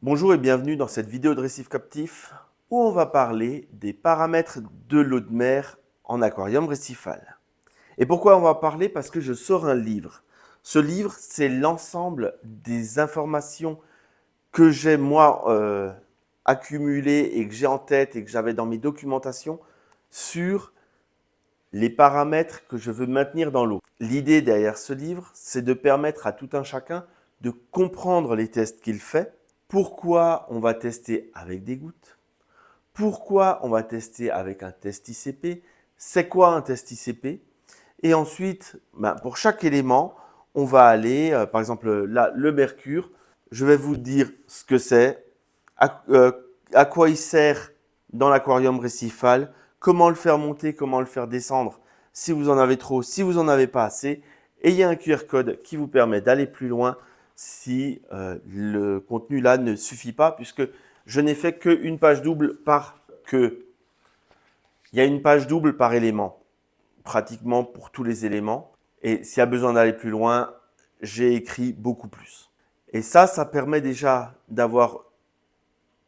Bonjour et bienvenue dans cette vidéo de récif captif où on va parler des paramètres de l'eau de mer en aquarium récifal. Et pourquoi on va parler? Parce que je sors un livre. Ce livre, c'est l'ensemble des informations que j'ai moi accumulées et que j'ai en tête et que j'avais dans mes documentations sur les paramètres que je veux maintenir dans l'eau. L'idée derrière ce livre, c'est de permettre à tout un chacun de comprendre les tests qu'il fait, pourquoi on va tester avec des gouttes, pourquoi on va tester avec un test ICP, c'est quoi un test ICP, et ensuite, pour chaque élément, on va aller, par exemple là, le mercure, je vais vous dire ce que c'est, à quoi il sert dans l'aquarium récifal, comment le faire monter, comment le faire descendre, si vous en avez trop, si vous en avez pas assez. Et il y a un QR code qui vous permet d'aller plus loin si le contenu là ne suffit pas, puisque je n'ai fait qu'une page double par queue. Il y a une page double par élément, pratiquement pour tous les éléments. Et s'il y a besoin d'aller plus loin, j'ai écrit beaucoup plus. Et ça permet déjà d'avoir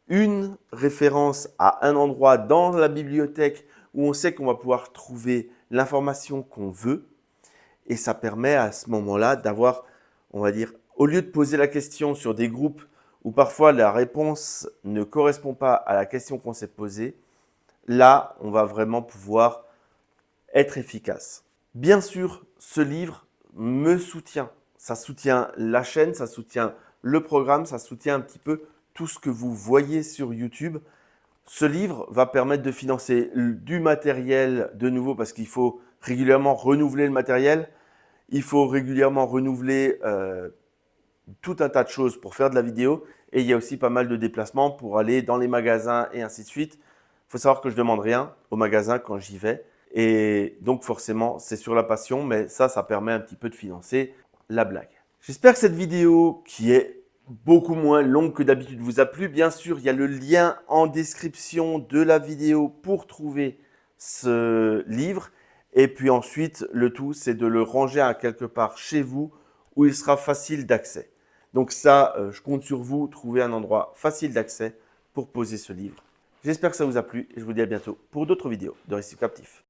une référence à un endroit dans la bibliothèque où on sait qu'on va pouvoir trouver l'information qu'on veut. Et ça permet à ce moment-là d'avoir, on va dire, au lieu de poser la question sur des groupes où parfois la réponse ne correspond pas à la question qu'on s'est posée, là, on va vraiment pouvoir être efficace. Bien sûr, ce livre me soutient. Ça soutient la chaîne, ça soutient le programme, ça soutient un petit peu tout ce que vous voyez sur YouTube. Ce livre va permettre de financer du matériel de nouveau parce qu'il faut régulièrement renouveler le matériel. Il faut régulièrement renouveler tout un tas de choses pour faire de la vidéo. Et il y a aussi pas mal de déplacements pour aller dans les magasins et ainsi de suite. Il faut savoir que je ne demande rien au magasin quand j'y vais. Et donc forcément, c'est sur la passion, mais ça permet un petit peu de financer la blague. J'espère que cette vidéo, qui est beaucoup moins longue que d'habitude, vous a plu. Bien sûr, il y a le lien en description de la vidéo pour trouver ce livre. Et puis ensuite, le tout, c'est de le ranger à quelque part chez vous où il sera facile d'accès. Donc ça, je compte sur vous, trouver un endroit facile d'accès pour poser ce livre. J'espère que ça vous a plu et je vous dis à bientôt pour d'autres vidéos de Récif Captif.